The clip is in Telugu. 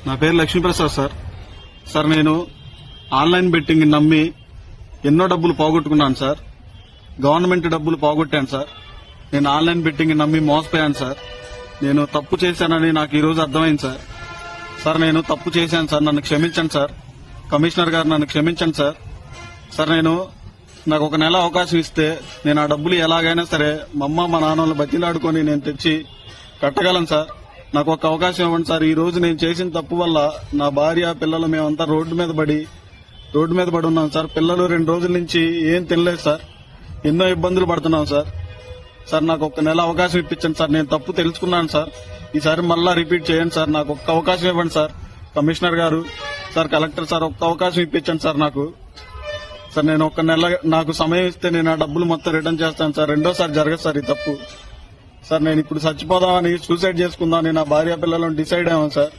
నా పేరు లక్ష్మీప్రసాద్ సార్. సార్ నేను ఆన్లైన్ బెట్టింగ్ నమ్మి ఎన్నో డబ్బులు పోగొట్టుకున్నాను సార్. గవర్నమెంట్ డబ్బులు పోగొట్టాను సార్. నేను ఆన్లైన్ బెట్టింగ్ నమ్మి మోసపోయాను సార్. నేను తప్పు చేశానని నాకు ఈ రోజు అర్థమైంది సార్. సార్ నేను తప్పు చేశాను సార్, నన్ను క్షమించండి సార్. కమిషనర్ గారు నన్ను క్షమించండి సార్. సార్ నాకు ఒక నెల అవకాశం ఇస్తే నేను ఆ డబ్బులు ఎలాగైనా సరే మా అమ్మ మా నాన్నలు బతిలాడుకొని నేను తెచ్చి కట్టగలను సార్. నాకు ఒక అవకాశం ఇవ్వండి సార్. ఈ రోజు నేను చేసిన తప్పు వల్ల నా భార్య పిల్లలు మేమంతా రోడ్డు మీద పడి ఉన్నాం సార్. పిల్లలు 2 రోజుల నుంచి ఏం తినలేదు సార్. ఎన్నో ఇబ్బందులు పడుతున్నాం సార్. సార్ నాకు ఒక నెల అవకాశం ఇప్పించండి సార్. నేను తప్పు తెలుసుకున్నాను సార్. ఈసారి మళ్ళా రిపీట్ చేయండి సార్. నాకు ఒక్క అవకాశం ఇవ్వండి సార్. కమిషనర్ గారు, సార్ కలెక్టర్ సార్, ఒక్క అవకాశం ఇప్పించండి సార్ నాకు. సార్ నేను ఒక నెల నాకు సమయం ఇస్తే నేను ఆ డబ్బులు మొత్తం రిటర్న్ చేస్తాను సార్. రెండోసారి జరగదు సార్ ఈ తప్పు. సార్ నేను ఇప్పుడు చచ్చిపోదామని సూసైడ్ చేసుకుందామని నా భార్య పిల్లలను డిసైడ్ అయ్యాను సార్.